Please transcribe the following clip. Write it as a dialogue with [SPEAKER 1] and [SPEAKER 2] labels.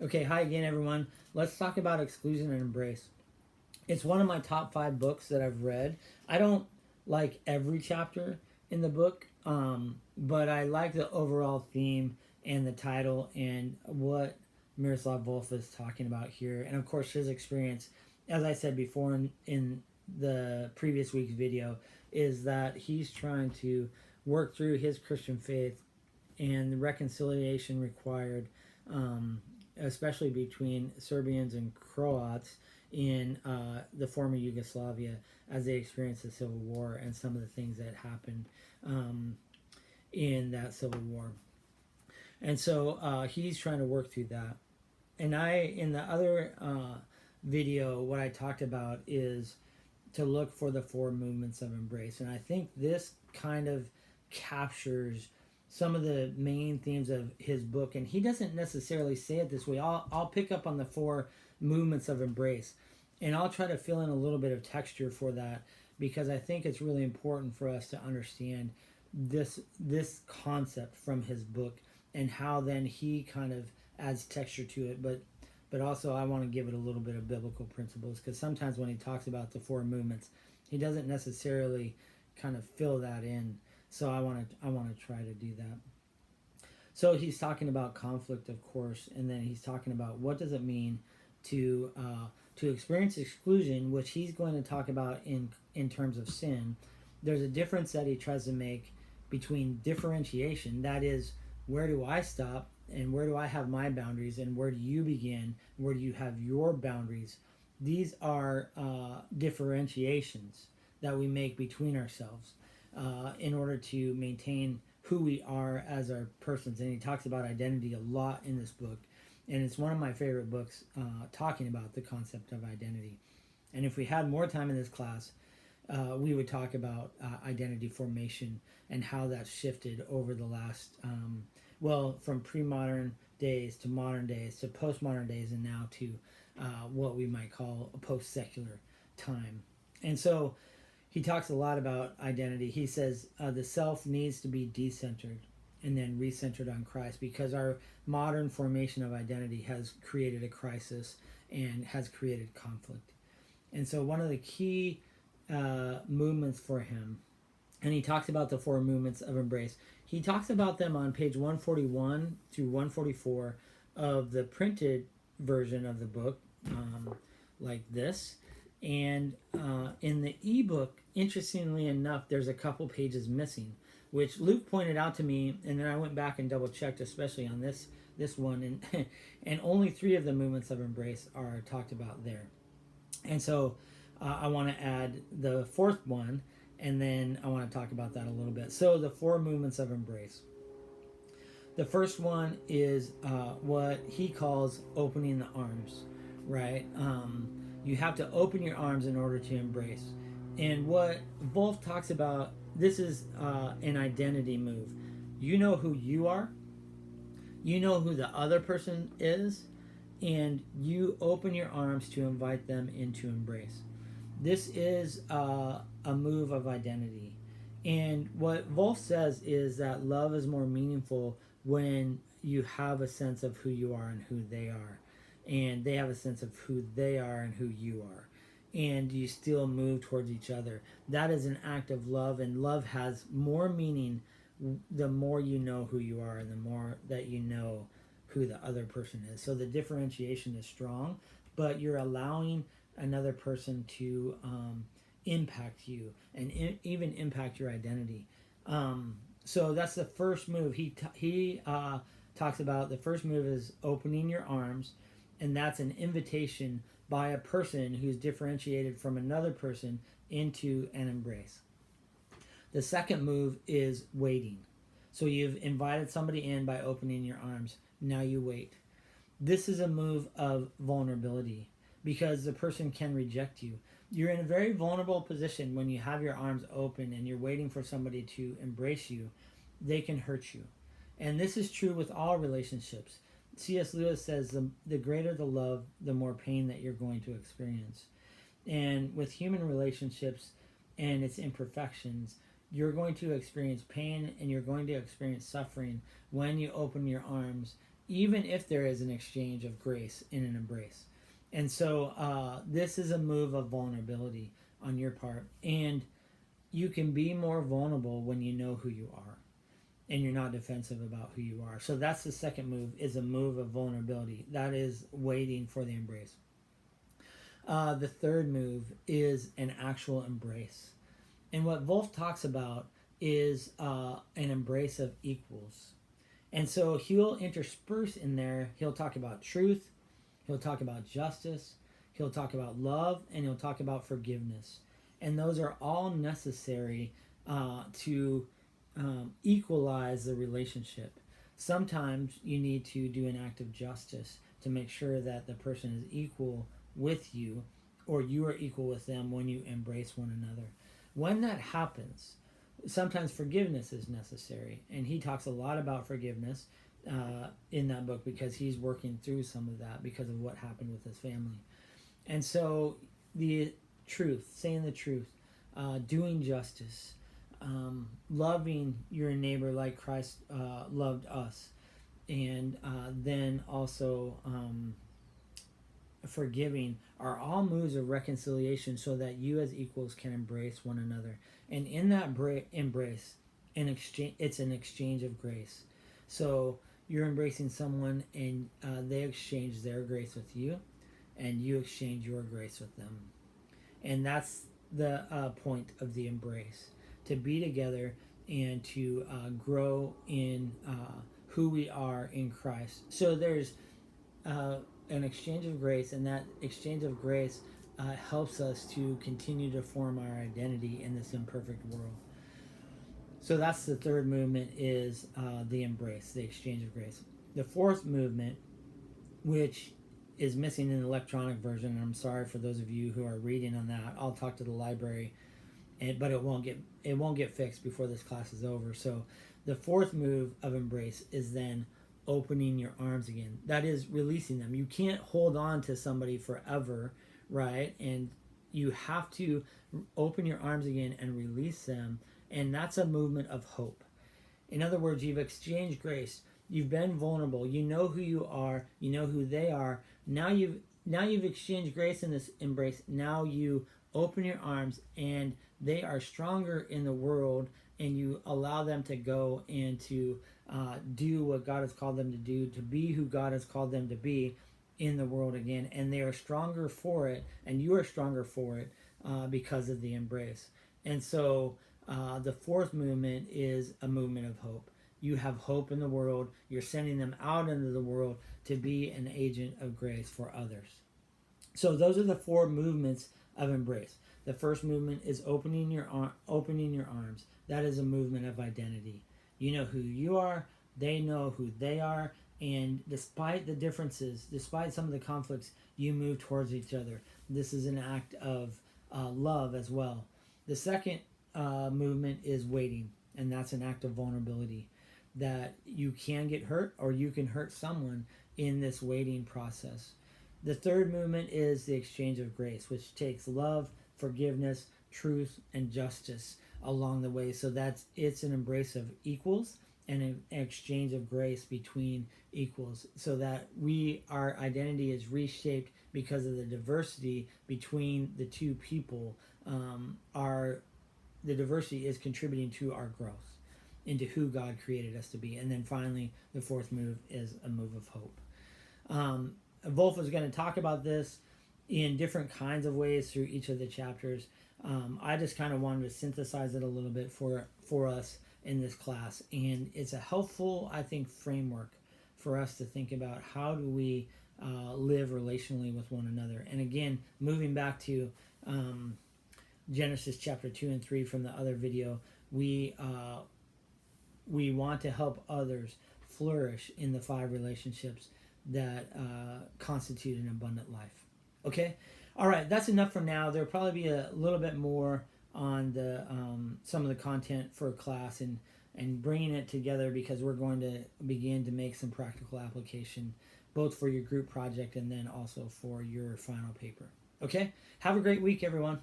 [SPEAKER 1] Okay, hi again, everyone. Let's talk about Exclusion and Embrace. It's one of my top 5 books that I've read. I don't like every chapter in the book, but I like the overall theme and the title and what Miroslav Volf is talking about here. And of course, his experience, as I said before in the previous week's video, is that he's trying to work through his Christian faith and the reconciliation required, especially between Serbians and Croats in the former Yugoslavia as they experienced the Civil War and some of the things that happened um, in that Civil War. And so he's trying to work through that. And in the other video, what I talked about is to look for the 4 movements of embrace. And I think this kind of captures some of the main themes of his book. And he doesn't necessarily say it this way. I'll pick up on the 4 movements of embrace, and I'll try to fill in a little bit of texture for that because I think it's really important for us to understand this concept from his book and how then he kind of adds texture to it. But also I want to give it a little bit of biblical principles because sometimes when he talks about the 4 movements, he doesn't necessarily kind of fill that in. So I want to try to do that. So he's talking about conflict, of course, and then he's talking about what does it mean to experience exclusion, which he's going to talk about in terms of sin. There's a difference that he tries to make between differentiation, that is, where do I stop and where do I have my boundaries and where do you begin, where do you have your boundaries. These are differentiations that we make between ourselves in order to maintain who we are as our persons. And he talks about identity a lot in this book, and it's one of my favorite books talking about the concept of identity. And if we had more time in this class, we would talk about identity formation and how that's shifted over the last, from pre-modern days to modern days to postmodern days, and now to what we might call a post-secular time. And so he talks a lot about identity. He says the self needs to be decentered and then recentered on Christ because our modern formation of identity has created a crisis and has created conflict. And so one of the key movements for him, and he talks about the 4 movements of embrace. He talks about them on page 141 to 144 of the printed version of the book, like this. And in the ebook, interestingly enough, there's a couple pages missing, which Luke pointed out to me, and then I went back and double checked, especially on this one, and only 3 of the movements of embrace are talked about there. And so I want to add the 4th one, and then I want to talk about that a little bit. So the 4 movements of embrace. The first one is what he calls opening the arms, right? You have to open your arms in order to embrace. And what Wolf talks about, this is an identity move. You know who you are, you know who the other person is, and you open your arms to invite them into embrace. This is a move of identity. And what Wolf says is that love is more meaningful when you have a sense of who you are and who they are. And they have a sense of who they are and who you are. And you still move towards each other. That is an act of love, and love has more meaning the more you know who you are and the more that you know who the other person is. So the differentiation is strong, but you're allowing another person to impact you and even impact your identity. So that's the first move. He talks about the first move is opening your arms, and that's an invitation by a person who's differentiated from another person into an embrace. The second move is waiting. So you've invited somebody in by opening your arms. Now you wait. This is a move of vulnerability because the person can reject you. You're in a very vulnerable position when you have your arms open and you're waiting for somebody to embrace you. They can hurt you. And this is true with all relationships. C.S. Lewis says the greater the love, the more pain that you're going to experience. And with human relationships and its imperfections, you're going to experience pain and you're going to experience suffering when you open your arms even if there is an exchange of grace in an embrace. And so this is a move of vulnerability on your part. And you can be more vulnerable when you know who you are and you're not defensive about who you are. So that's the second move, is a move of vulnerability. That is waiting for the embrace. The third move is an actual embrace. And what Wolf talks about is an embrace of equals. And so he'll intersperse in there, he'll talk about truth, he'll talk about justice, he'll talk about love, and he'll talk about forgiveness. And those are all necessary to equalize the relationship. Sometimes you need to do an act of justice to make sure that the person is equal with you, or you are equal with them when you embrace one another. When that happens, sometimes forgiveness is necessary, and he talks a lot about forgiveness in that book because he's working through some of that because of what happened with his family. And so the truth, saying the truth, doing justice, loving your neighbor like Christ loved us, and then also forgiving are all moves of reconciliation so that you as equals can embrace one another. And in that embrace, it's an exchange of grace. So you're embracing someone, and they exchange their grace with you, and you exchange your grace with them. And that's the point of the embrace, to be together and to grow in who we are in Christ. So there's an exchange of grace, and that exchange of grace helps us to continue to form our identity in this imperfect world. So that's the third movement, is the embrace, the exchange of grace. The fourth movement, which is missing in the electronic version, and I'm sorry for those of you who are reading on that. I'll talk to the library, but it won't get fixed before this class is over. So the fourth move of embrace is then opening your arms again. That is releasing them. You can't hold on to somebody forever, right? And you have to open your arms again and release them. And that's a movement of hope. In other words, you've exchanged grace. You've been vulnerable. You know who you are. You know who they are. Now you've exchanged grace in this embrace. Now you open your arms, and they are stronger in the world, and you allow them to go and to do what God has called them to do, to be who God has called them to be in the world again. And they are stronger for it, and you are stronger for it because of the embrace. And so the fourth movement is a movement of hope. You have hope in the world. You're sending them out into the world to be an agent of grace for others. So those are the four movements of embrace. The first movement is opening your arms. That is a movement of identity. You know who you are. They know who they are. And despite the differences, despite some of the conflicts, you move towards each other. This is an act of love as well. The second movement is waiting, and that's an act of vulnerability, that you can get hurt or you can hurt someone in this waiting process. The third movement is the exchange of grace, which takes love, forgiveness, truth, and justice along the way. So it's an embrace of equals and an exchange of grace between equals, so that our identity is reshaped because of the diversity between the two people. The diversity is contributing to our growth into who God created us to be. And then finally, the fourth move is a move of hope. Wolf is going to talk about this in different kinds of ways through each of the chapters. I just kind of wanted to synthesize it a little bit for us in this class. And it's a helpful, I think, framework for us to think about how do we live relationally with one another. And again, moving back to Genesis chapter 2 and 3 from the other video, we want to help others flourish in the 5 relationships that constitute an abundant life. Okay? All right, that's enough for now. There'll probably be a little bit more on the some of the content for class and bringing it together, because we're going to begin to make some practical application, both for your group project and then also for your final paper. Okay? Have a great week, everyone.